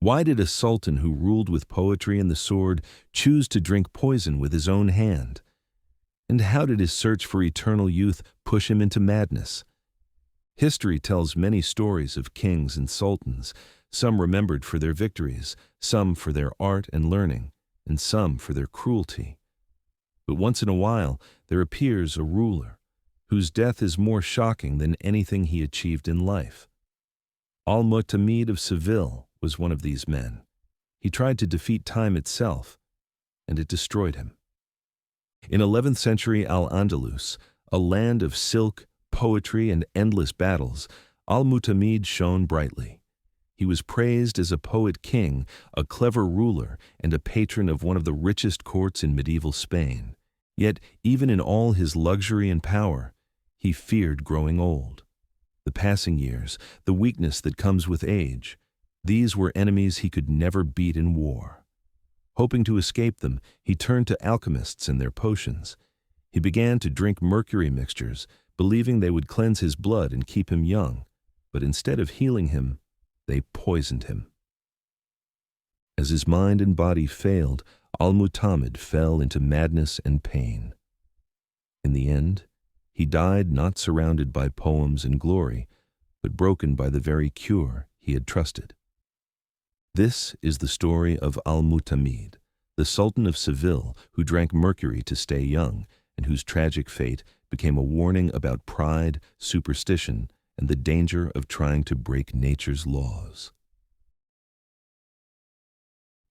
Why did a sultan who ruled with poetry and the sword choose to drink poison with his own hand? And how did his search for eternal youth push him into madness? History tells many stories of kings and sultans, some remembered for their victories, some for their art and learning, and some for their cruelty. But once in a while, there appears a ruler whose death is more shocking than anything he achieved in life. Al-Mu'tamid of Seville was one of these men. He tried to defeat time itself, and it destroyed him. In 11th century Al-Andalus, a land of silk, poetry, and endless battles, Al-Mu'tamid shone brightly. He was praised as a poet king, a clever ruler, and a patron of one of the richest courts in medieval Spain. Yet, even in all his luxury and power, he feared growing old. The passing years, the weakness that comes with age, these were enemies he could never beat in war. Hoping to escape them, he turned to alchemists and their potions. He began to drink mercury mixtures, believing they would cleanse his blood and keep him young, but instead of healing him, they poisoned him. As his mind and body failed, Al-Mu'tamid fell into madness and pain. In the end, he died not surrounded by poems and glory, but broken by the very cure he had trusted. This is the story of Al-Mu'tamid, the Sultan of Seville who drank mercury to stay young, and whose tragic fate became a warning about pride, superstition, and the danger of trying to break nature's laws.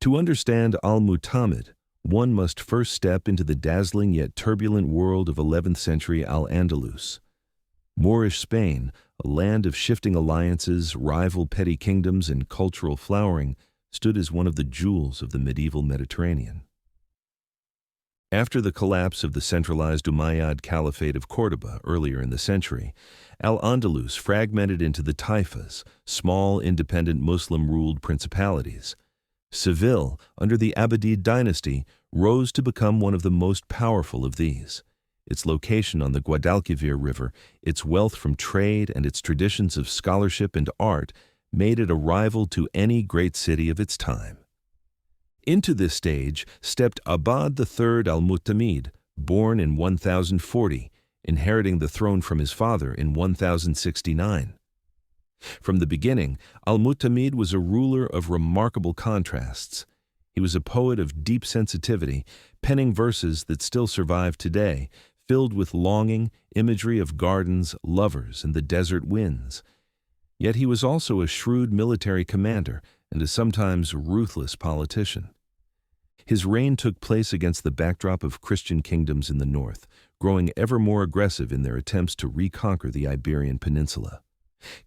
To understand Al-Mu'tamid, one must first step into the dazzling yet turbulent world of 11th century Al-Andalus. Moorish Spain, a land of shifting alliances, rival petty kingdoms, and cultural flowering, stood as one of the jewels of the medieval Mediterranean. After the collapse of the centralized Umayyad Caliphate of Córdoba earlier in the century, Al-Andalus fragmented into the taifas, small independent Muslim-ruled principalities. Seville, under the Abbadid dynasty, rose to become one of the most powerful of these. Its location on the Guadalquivir River, its wealth from trade, and its traditions of scholarship and art made it a rival to any great city of its time. Into this stage stepped Abbad III al-Mu'tamid, born in 1040, inheriting the throne from his father in 1069. From the beginning, Al-Mu'tamid was a ruler of remarkable contrasts. He was a poet of deep sensitivity, penning verses that still survive today, filled with longing, imagery of gardens, lovers, and the desert winds. Yet he was also a shrewd military commander and a sometimes ruthless politician. His reign took place against the backdrop of Christian kingdoms in the north, growing ever more aggressive in their attempts to reconquer the Iberian Peninsula.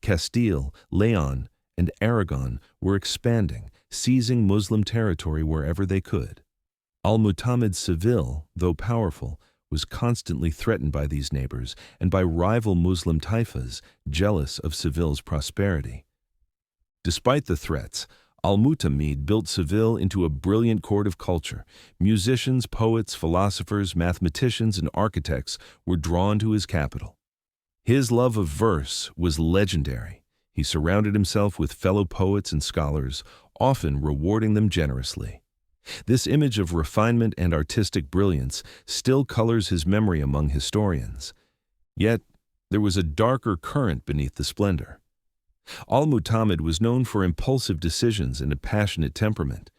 Castile, Leon, and Aragon were expanding, seizing Muslim territory wherever they could. Al-Mu'tamid's Seville, though powerful, was constantly threatened by these neighbors and by rival Muslim taifas jealous of Seville's prosperity. Despite the threats, Al-Mu'tamid built Seville into a brilliant court of culture. Musicians, poets, philosophers, mathematicians, and architects were drawn to his capital. His love of verse was legendary. He surrounded himself with fellow poets and scholars, often rewarding them generously. This image of refinement and artistic brilliance still colors his memory among historians. Yet, there was a darker current beneath the splendor. Al-Mu'tamid was known for impulsive decisions and a passionate temperament.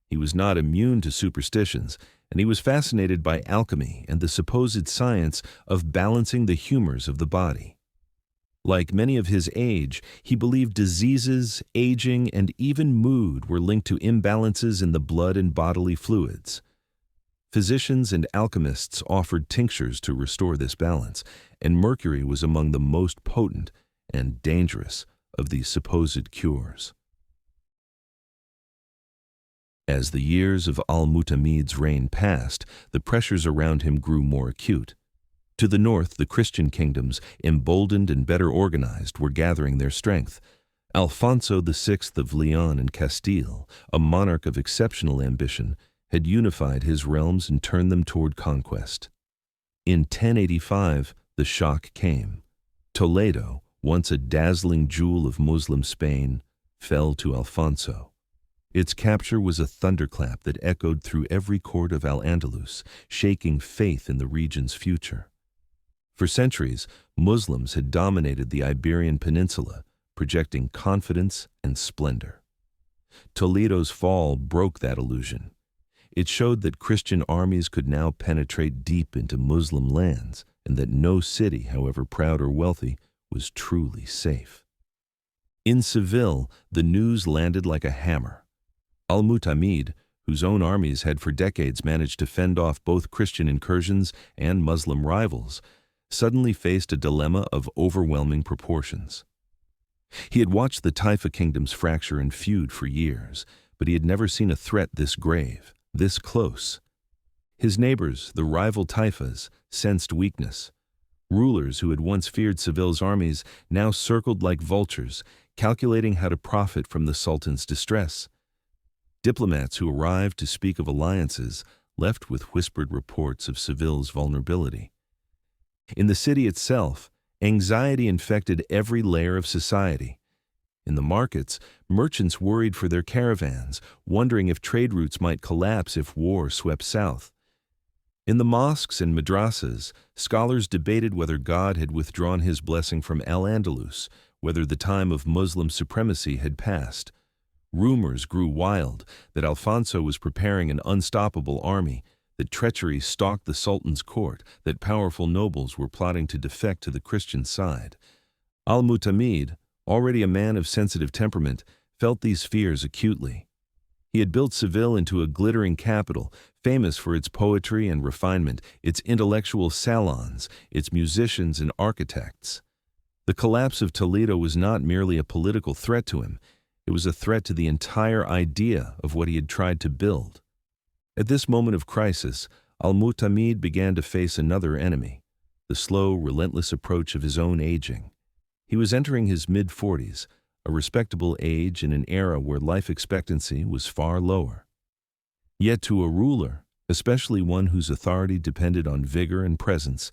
He was not immune to superstitions, and he was fascinated by alchemy and the supposed science of balancing the humors of the body. Like many of his age, he believed diseases, aging, and even mood were linked to imbalances in the blood and bodily fluids. Physicians and alchemists offered tinctures to restore this balance, and mercury was among the most potent and dangerous of these supposed cures. As the years of Al-Mu'tamid's reign passed, the pressures around him grew more acute. To the north, the Christian kingdoms, emboldened and better organized, were gathering their strength. Alfonso VI of Leon and Castile, a monarch of exceptional ambition, had unified his realms and turned them toward conquest. In 1085, the shock came. Toledo, once a dazzling jewel of Muslim Spain, fell to Alfonso. Its capture was a thunderclap that echoed through every court of Al-Andalus, shaking faith in the region's future. For centuries, Muslims had dominated the Iberian Peninsula, projecting confidence and splendor. Toledo's fall broke that illusion. It showed that Christian armies could now penetrate deep into Muslim lands, and that no city, however proud or wealthy, was truly safe. In Seville, the news landed like a hammer. Al-Mu'tamid, whose own armies had for decades managed to fend off both Christian incursions and Muslim rivals, suddenly faced a dilemma of overwhelming proportions. He had watched the Taifa kingdoms fracture and feud for years, but he had never seen a threat this grave, this close. His neighbors, the rival Taifas, sensed weakness. Rulers who had once feared Seville's armies now circled like vultures, calculating how to profit from the Sultan's distress. Diplomats who arrived to speak of alliances left with whispered reports of Seville's vulnerability. In the city itself, anxiety infected every layer of society. In the markets, merchants worried for their caravans, wondering if trade routes might collapse if war swept south. In the mosques and madrasas, scholars debated whether God had withdrawn his blessing from Al-Andalus, whether the time of Muslim supremacy had passed. Rumors grew wild that Alfonso was preparing an unstoppable army, that treachery stalked the Sultan's court, that powerful nobles were plotting to defect to the Christian side. Al-Mu'tamid, already a man of sensitive temperament, felt these fears acutely. He had built Seville into a glittering capital, famous for its poetry and refinement, its intellectual salons, its musicians and architects. The collapse of Toledo was not merely a political threat to him, it was a threat to the entire idea of what he had tried to build. At this moment of crisis, Al-Mu'tamid began to face another enemy, the slow, relentless approach of his own aging. He was entering his mid-40s, a respectable age in an era where life expectancy was far lower. Yet to a ruler, especially one whose authority depended on vigor and presence,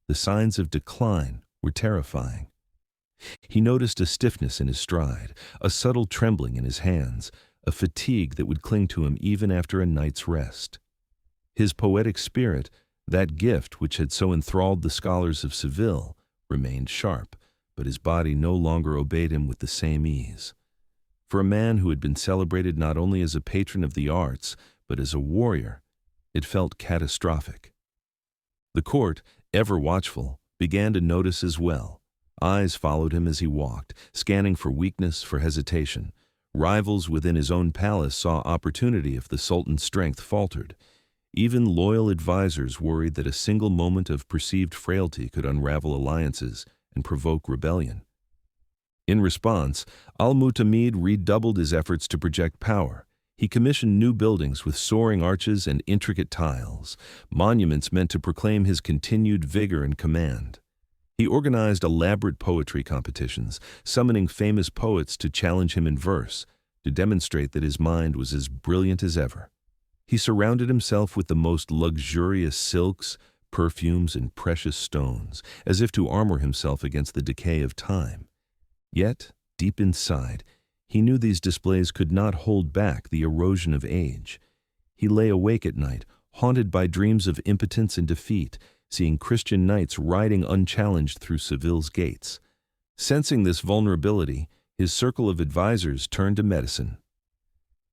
the signs of decline were terrifying. He noticed a stiffness in his stride, a subtle trembling in his hands, a fatigue that would cling to him even after a night's rest. His poetic spirit, that gift which had so enthralled the scholars of Seville, remained sharp, but his body no longer obeyed him with the same ease. For a man who had been celebrated not only as a patron of the arts, but as a warrior, it felt catastrophic. The court, ever watchful, began to notice as well. Eyes followed him as he walked, scanning for weakness, for hesitation. Rivals within his own palace saw opportunity if the Sultan's strength faltered. Even loyal advisors worried that a single moment of perceived frailty could unravel alliances and provoke rebellion. In response, Al-Mu'tamid redoubled his efforts to project power. He commissioned new buildings with soaring arches and intricate tiles, monuments meant to proclaim his continued vigor and command. He organized elaborate poetry competitions, summoning famous poets to challenge him in verse, to demonstrate that his mind was as brilliant as ever. He surrounded himself with the most luxurious silks, perfumes, and precious stones, as if to armor himself against the decay of time. Yet, deep inside, he knew these displays could not hold back the erosion of age. He lay awake at night, haunted by dreams of impotence and defeat, seeing Christian knights riding unchallenged through Seville's gates. Sensing this vulnerability, his circle of advisors turned to medicine.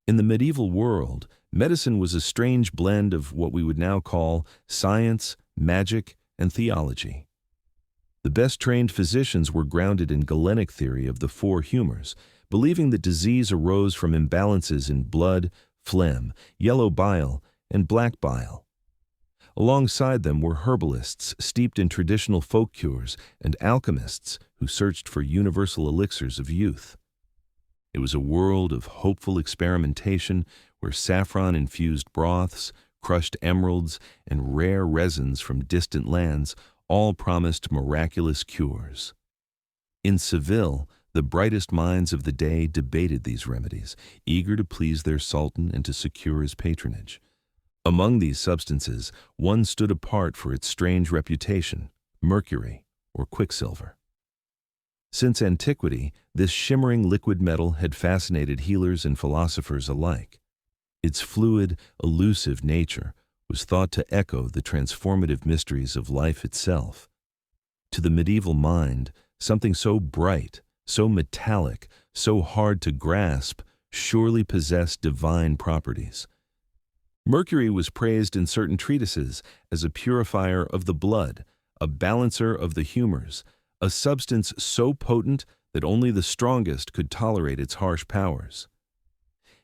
In the medieval world, medicine was a strange blend of what we would now call science, magic, and theology. The best-trained physicians were grounded in Galenic theory of the four humors, believing that disease arose from imbalances in blood, phlegm, yellow bile, and black bile. Alongside them were herbalists steeped in traditional folk cures and alchemists who searched for universal elixirs of youth. It was a world of hopeful experimentation where saffron-infused broths, crushed emeralds, and rare resins from distant lands all promised miraculous cures. In Seville, the brightest minds of the day debated these remedies, eager to please their sultan and to secure his patronage. Among these substances, one stood apart for its strange reputation: mercury, or quicksilver. Since antiquity, this shimmering liquid metal had fascinated healers and philosophers alike. Its fluid, elusive nature was thought to echo the transformative mysteries of life itself. To the medieval mind, something so bright, so metallic, so hard to grasp, surely possessed divine properties. Mercury was praised in certain treatises as a purifier of the blood, a balancer of the humors, a substance so potent that only the strongest could tolerate its harsh powers.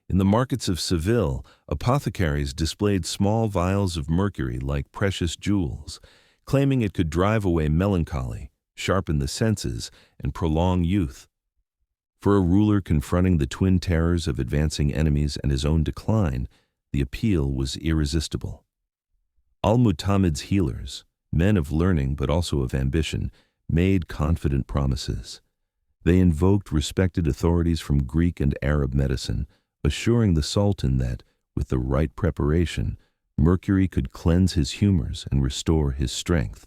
In the markets of Seville, apothecaries displayed small vials of mercury like precious jewels, claiming it could drive away melancholy, sharpen the senses, and prolong youth. For a ruler confronting the twin terrors of advancing enemies and his own decline, the appeal was irresistible. Al-Mu'tamid's healers, men of learning but also of ambition, made confident promises. They invoked respected authorities from Greek and Arab medicine, assuring the Sultan that, with the right preparation, Mercury could cleanse his humors and restore his strength.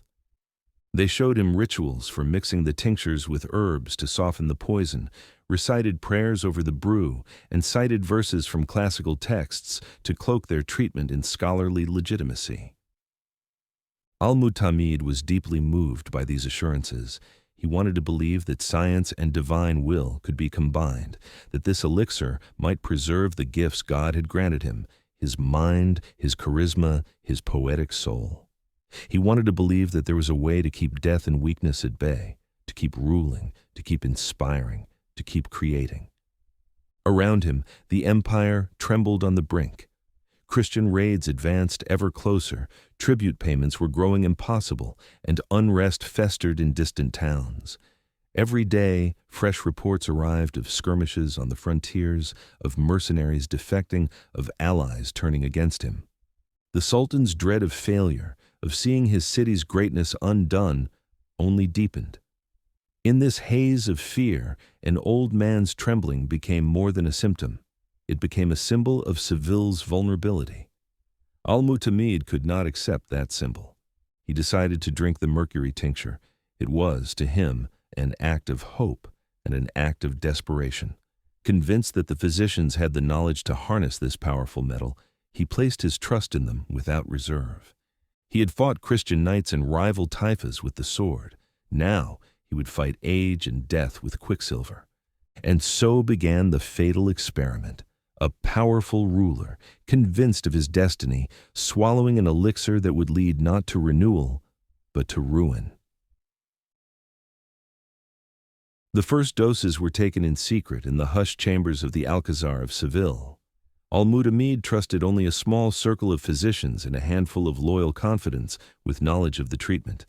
They showed him rituals for mixing the tinctures with herbs to soften the poison, recited prayers over the brew, and cited verses from classical texts to cloak their treatment in scholarly legitimacy. Al-Mu'tamid was deeply moved by these assurances. He wanted to believe that science and divine will could be combined, that this elixir might preserve the gifts God had granted him, his mind, his charisma, his poetic soul. He wanted to believe that there was a way to keep death and weakness at bay, to keep ruling, to keep inspiring, to keep creating. Around him, the empire trembled on the brink. Christian raids advanced ever closer, tribute payments were growing impossible, and unrest festered in distant towns. Every day, fresh reports arrived of skirmishes on the frontiers, of mercenaries defecting, of allies turning against him. The Sultan's dread of failure, of seeing his city's greatness undone, only deepened. In this haze of fear, an old man's trembling became more than a symptom. It became a symbol of Seville's vulnerability. Al-Mu'tamid could not accept that symbol. He decided to drink the mercury tincture. It was, to him, an act of hope and an act of desperation. Convinced that the physicians had the knowledge to harness this powerful metal, he placed his trust in them without reserve. He had fought Christian knights and rival taifas with the sword. Now he would fight age and death with quicksilver. And so began the fatal experiment. A powerful ruler, convinced of his destiny, swallowing an elixir that would lead not to renewal, but to ruin. The first doses were taken in secret in the hushed chambers of the Alcazar of Seville. Al-Mu'tamid trusted only a small circle of physicians and a handful of loyal confidants with knowledge of the treatment.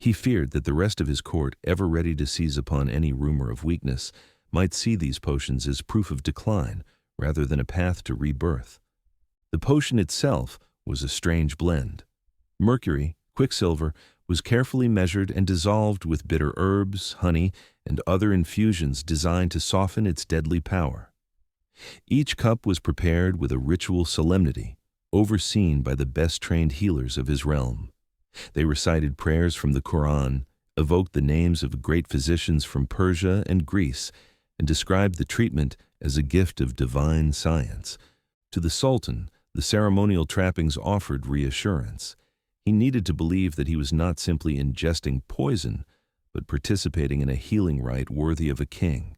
He feared that the rest of his court, ever ready to seize upon any rumor of weakness, might see these potions as proof of decline rather than a path to rebirth. The potion itself was a strange blend. Mercury, quicksilver, was carefully measured and dissolved with bitter herbs, honey, and other infusions designed to soften its deadly power. Each cup was prepared with a ritual solemnity, overseen by the best-trained healers of his realm. They recited prayers from the Quran, evoked the names of great physicians from Persia and Greece, and described the treatment as a gift of divine science. To the Sultan, the ceremonial trappings offered reassurance. He needed to believe that he was not simply ingesting poison, but participating in a healing rite worthy of a king.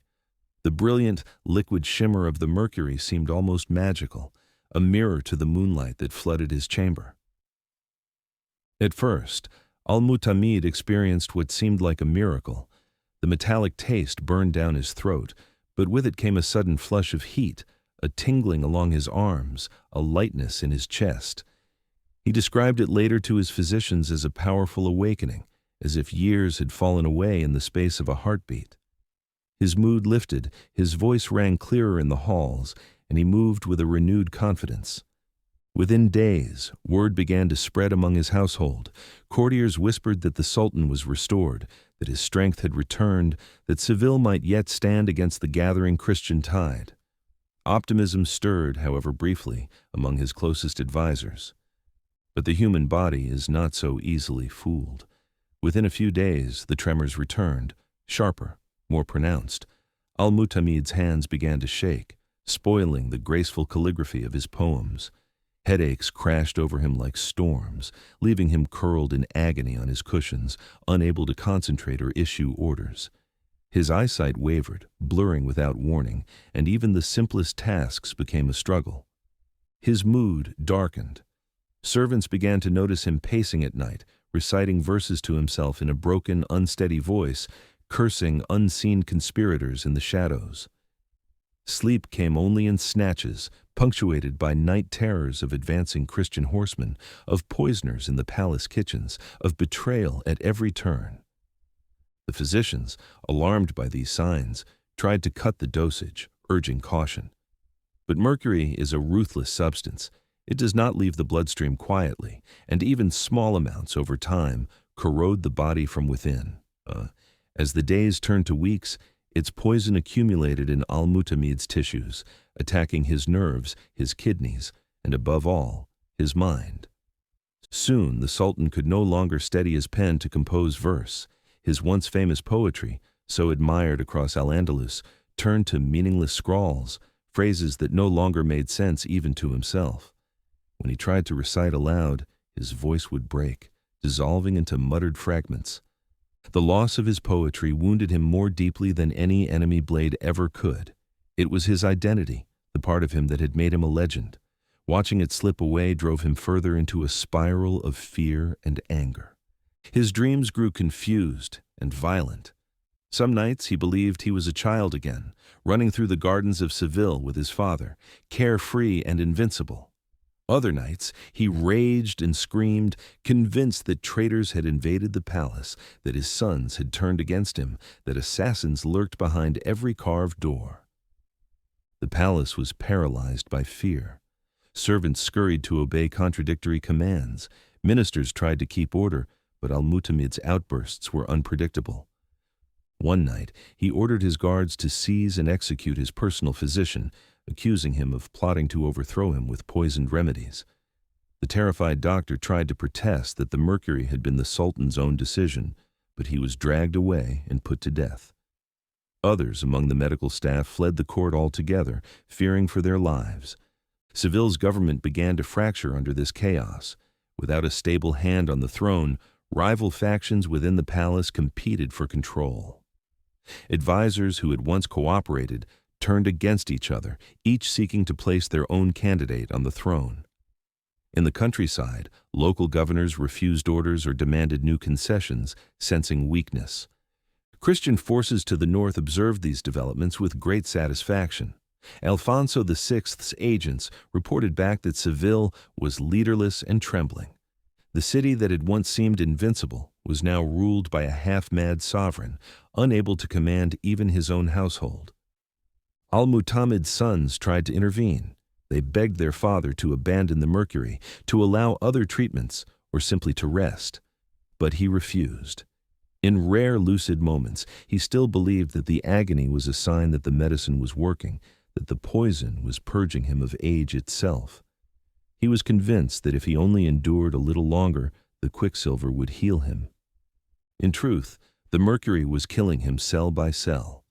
The brilliant, liquid shimmer of the mercury seemed almost magical, a mirror to the moonlight that flooded his chamber. At first, Al-Mu'tamid experienced what seemed like a miracle. The metallic taste burned down his throat, but with it came a sudden flush of heat, a tingling along his arms, a lightness in his chest. He described it later to his physicians as a powerful awakening, as if years had fallen away in the space of a heartbeat. His mood lifted, his voice rang clearer in the halls, and he moved with a renewed confidence. Within days, word began to spread among his household. Courtiers whispered that the Sultan was restored, that his strength had returned, that Seville might yet stand against the gathering Christian tide. Optimism stirred, however briefly, among his closest advisers. But the human body is not so easily fooled. Within a few days, the tremors returned, sharper, more pronounced. Al-Mu'tamid's hands began to shake, spoiling the graceful calligraphy of his poems. Headaches crashed over him like storms, leaving him curled in agony on his cushions, unable to concentrate or issue orders. His eyesight wavered, blurring without warning, and even the simplest tasks became a struggle. His mood darkened. Servants began to notice him pacing at night, reciting verses to himself in a broken, unsteady voice, cursing unseen conspirators in the shadows. Sleep came only in snatches, punctuated by night terrors of advancing Christian horsemen, of poisoners in the palace kitchens, of betrayal at every turn. The physicians, alarmed by these signs, tried to cut the dosage, urging caution. But mercury is a ruthless substance. It does not leave the bloodstream quietly, and even small amounts over time corrode the body from within. As the days turned to weeks, its poison accumulated in Al-Mu'tamid's tissues, attacking his nerves, his kidneys, and above all, his mind. Soon the Sultan could no longer steady his pen to compose verse. His once famous poetry, so admired across Al-Andalus, turned to meaningless scrawls, phrases that no longer made sense even to himself. When he tried to recite aloud, his voice would break, dissolving into muttered fragments. The loss of his poetry wounded him more deeply than any enemy blade ever could. It was his identity, the part of him that had made him a legend. Watching it slip away drove him further into a spiral of fear and anger. His dreams grew confused and violent. Some nights he believed he was a child again, running through the gardens of Seville with his father, carefree and invincible. Other nights he raged and screamed, convinced that traitors had invaded the palace, that his sons had turned against him, that assassins lurked behind every carved door. The palace was paralyzed by fear. Servants scurried to obey contradictory commands. Ministers tried to keep order, but Al-Mu'tamid's outbursts were unpredictable. One night, he ordered his guards to seize and execute his personal physician, accusing him of plotting to overthrow him with poisoned remedies. The terrified doctor tried to protest that the mercury had been the Sultan's own decision, but he was dragged away and put to death. Others among the medical staff fled the court altogether, fearing for their lives. Seville's government began to fracture under this chaos. Without a stable hand on the throne, rival factions within the palace competed for control. Advisors who had once cooperated turned against each other, each seeking to place their own candidate on the throne. In the countryside, local governors refused orders or demanded new concessions, sensing weakness. Christian forces to the north observed these developments with great satisfaction. Alfonso VI's agents reported back that Seville was leaderless and trembling. The city that had once seemed invincible was now ruled by a half-mad sovereign, unable to command even his own household. Al-Mu'tamid's sons tried to intervene. They begged their father to abandon the mercury, to allow other treatments, or simply to rest. But he refused. In rare lucid moments, he still believed that the agony was a sign that the medicine was working, that the poison was purging him of age itself. He was convinced that if he only endured a little longer, the quicksilver would heal him. In truth, the mercury was killing him cell by cell.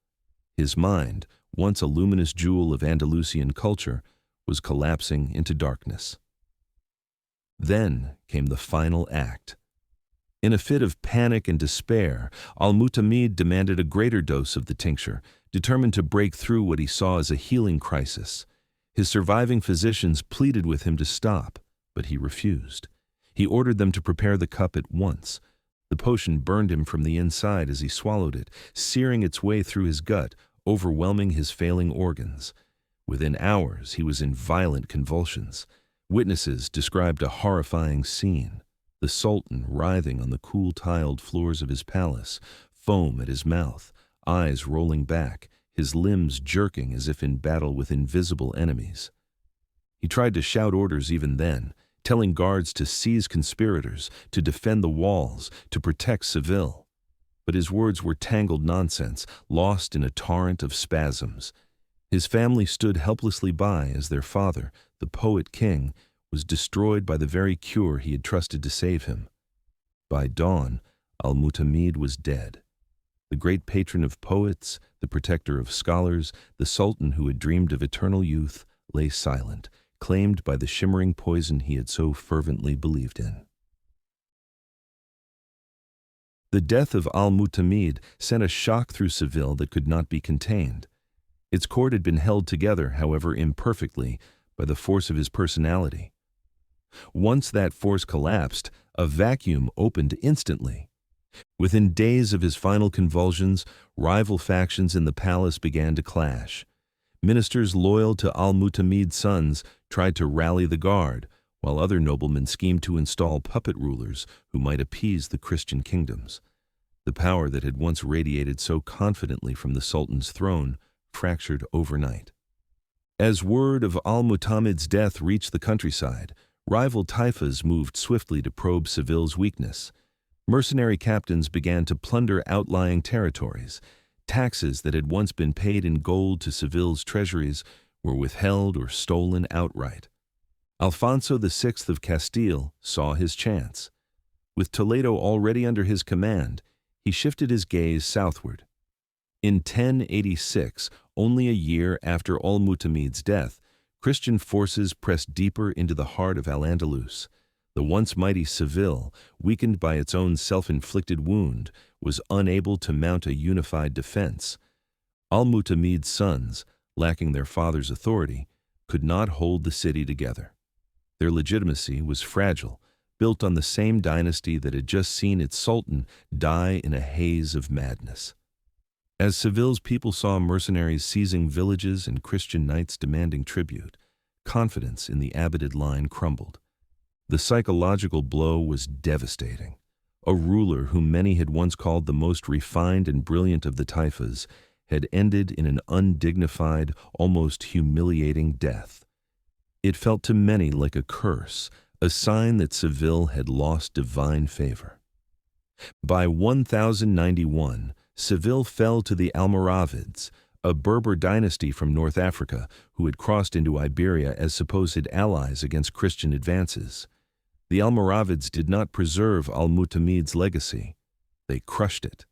His mind, once a luminous jewel of Andalusian culture, was collapsing into darkness. Then came the final act. In a fit of panic and despair, Al-Mu'tamid demanded a greater dose of the tincture, determined to break through what he saw as a healing crisis. His surviving physicians pleaded with him to stop, but he refused. He ordered them to prepare the cup at once. The potion burned him from the inside as he swallowed it, searing its way through his gut, overwhelming his failing organs. Within hours, he was in violent convulsions. Witnesses described a horrifying scene. The Sultan writhing on the cool tiled floors of his palace, foam at his mouth, eyes rolling back, his limbs jerking as if in battle with invisible enemies. He tried to shout orders even then, telling guards to seize conspirators, to defend the walls, to protect Seville. But his words were tangled nonsense, lost in a torrent of spasms. His family stood helplessly by as their father, the poet king, was destroyed by the very cure he had trusted to save him. By dawn, Al-Mu'tamid was dead. The great patron of poets, the protector of scholars, the sultan who had dreamed of eternal youth, lay silent, claimed by the shimmering poison he had so fervently believed in. The death of Al-Mu'tamid sent a shock through Seville that could not be contained. Its court had been held together, however imperfectly, by the force of his personality. Once that force collapsed, a vacuum opened instantly. Within days of his final convulsions, rival factions in the palace began to clash. Ministers loyal to Al-Mu'tamid's sons tried to rally the guard, while other noblemen schemed to install puppet rulers who might appease the Christian kingdoms. The power that had once radiated so confidently from the Sultan's throne fractured overnight. As word of Al-Mu'tamid's death reached the countryside, rival taifas moved swiftly to probe Seville's weakness. Mercenary captains began to plunder outlying territories. Taxes that had once been paid in gold to Seville's treasuries were withheld or stolen outright. Alfonso VI of Castile saw his chance. With Toledo already under his command, he shifted his gaze southward. In 1086, only a year after Al-Mu'tamid's death, Christian forces pressed deeper into the heart of Al-Andalus. The once mighty Seville, weakened by its own self-inflicted wound, was unable to mount a unified defense. Al-Mu'tamid's sons, lacking their father's authority, could not hold the city together. Their legitimacy was fragile, built on the same dynasty that had just seen its sultan die in a haze of madness. As Seville's people saw mercenaries seizing villages and Christian knights demanding tribute, confidence in the abbated line crumbled. The psychological blow was devastating. A ruler whom many had once called the most refined and brilliant of the taifas had ended in an undignified, almost humiliating death. It felt to many like a curse, a sign that Seville had lost divine favor. By 1091, Seville fell to the Almoravids, a Berber dynasty from North Africa who had crossed into Iberia as supposed allies against Christian advances. The Almoravids did not preserve Al-Mu'tamid's legacy. They crushed it.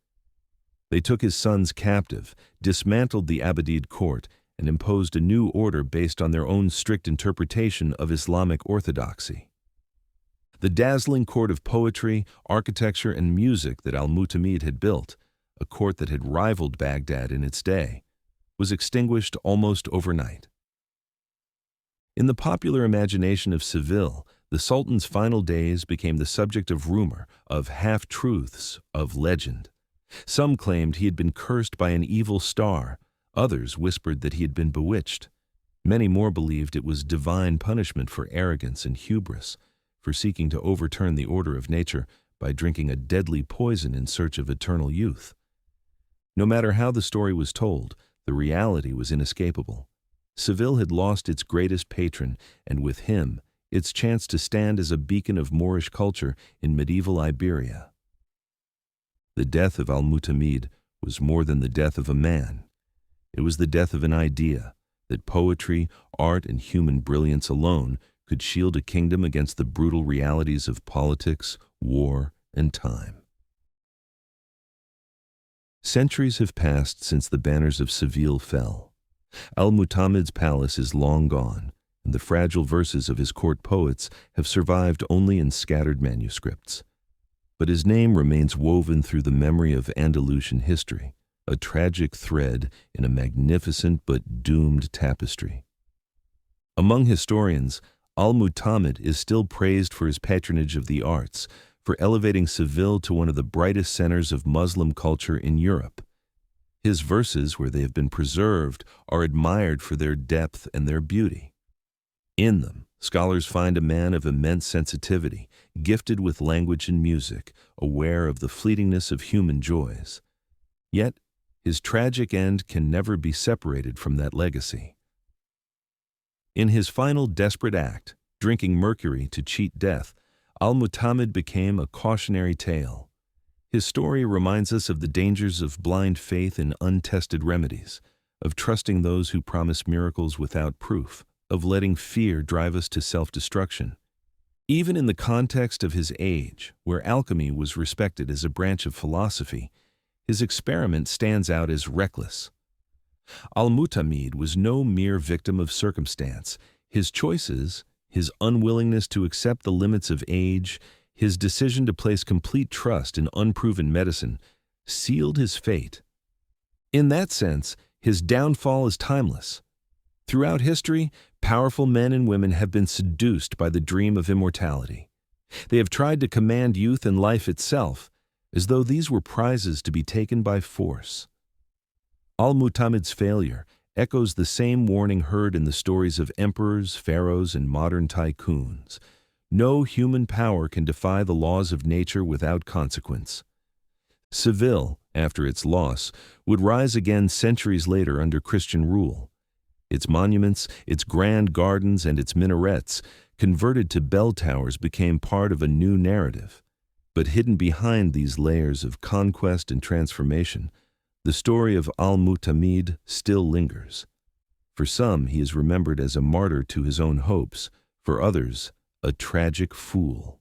They took his sons captive, dismantled the Abbadid court, and imposed a new order based on their own strict interpretation of Islamic orthodoxy. The dazzling court of poetry, architecture, and music that Al-Mu'tamid had built, a court that had rivaled Baghdad in its day, was extinguished almost overnight. In the popular imagination of Seville, the Sultan's final days became the subject of rumor, of half-truths, of legend. Some claimed he had been cursed by an evil star. Others whispered that he had been bewitched. Many more believed it was divine punishment for arrogance and hubris, for seeking to overturn the order of nature by drinking a deadly poison in search of eternal youth. No matter how the story was told, the reality was inescapable. Seville had lost its greatest patron, and with him, its chance to stand as a beacon of Moorish culture in medieval Iberia. The death of Al-Mu'tamid was more than the death of a man. It was the death of an idea, that poetry, art, and human brilliance alone could shield a kingdom against the brutal realities of politics, war, and time. Centuries have passed since the banners of Seville fell. Al-Mu'tamid's palace is long gone, and the fragile verses of his court poets have survived only in scattered manuscripts. But his name remains woven through the memory of Andalusian history, a tragic thread in a magnificent but doomed tapestry. Among historians, Al-Mu'tamid is still praised for his patronage of the arts, for elevating Seville to one of the brightest centers of Muslim culture in Europe. His verses, where they have been preserved, are admired for their depth and their beauty. In them, scholars find a man of immense sensitivity, gifted with language and music, aware of the fleetingness of human joys. Yet, his tragic end can never be separated from that legacy. In his final desperate act, drinking Mercury to cheat death, Al-Mu'tamid became a cautionary tale. His story reminds us of the dangers of blind faith in untested remedies, of trusting those who promise miracles without proof, of letting fear drive us to self-destruction. Even in the context of his age, where alchemy was respected as a branch of philosophy, his experiment stands out as reckless. Al-Mu'tamid was no mere victim of circumstance. His choices, his unwillingness to accept the limits of age, his decision to place complete trust in unproven medicine, sealed his fate. In that sense, his downfall is timeless. Throughout history, powerful men and women have been seduced by the dream of immortality. They have tried to command youth and life itself, as though these were prizes to be taken by force. Al-Mu'tamid's failure echoes the same warning heard in the stories of emperors, pharaohs, and modern tycoons. No human power can defy the laws of nature without consequence. Seville, after its loss, would rise again centuries later under Christian rule. Its monuments, its grand gardens, and its minarets, converted to bell towers, became part of a new narrative. But hidden behind these layers of conquest and transformation, the story of Al-Mu'tamid still lingers. For some, he is remembered as a martyr to his own hopes; for others, a tragic fool.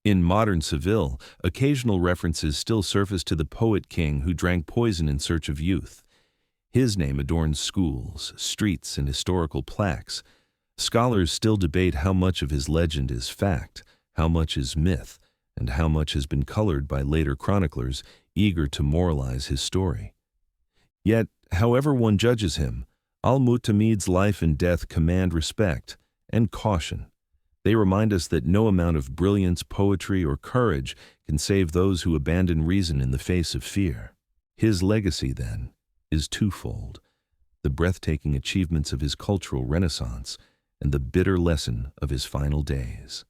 In modern Seville, occasional references still surface to the poet king who drank poison in search of youth. His name adorns schools, streets, and historical plaques. Scholars still debate how much of his legend is fact, how much is myth, and how much has been colored by later chroniclers eager to moralize his story. Yet, however one judges him, Al-Mu'tamid's life and death command respect and caution. They remind us that no amount of brilliance, poetry, or courage can save those who abandon reason in the face of fear. His legacy, then, is twofold: the breathtaking achievements of his cultural renaissance and the bitter lesson of his final days.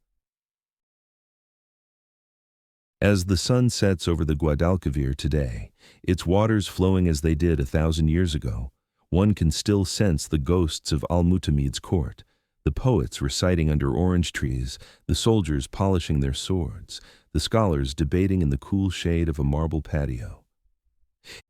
As the sun sets over the Guadalquivir today, its waters flowing as they did 1,000 years ago, one can still sense the ghosts of Al-Mu'tamid's court, the poets reciting under orange trees, the soldiers polishing their swords, the scholars debating in the cool shade of a marble patio.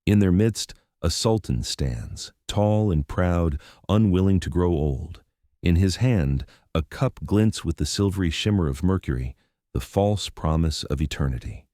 In their midst, a sultan stands, tall and proud, unwilling to grow old. In his hand, a cup glints with the silvery shimmer of Mercury, the false promise of eternity.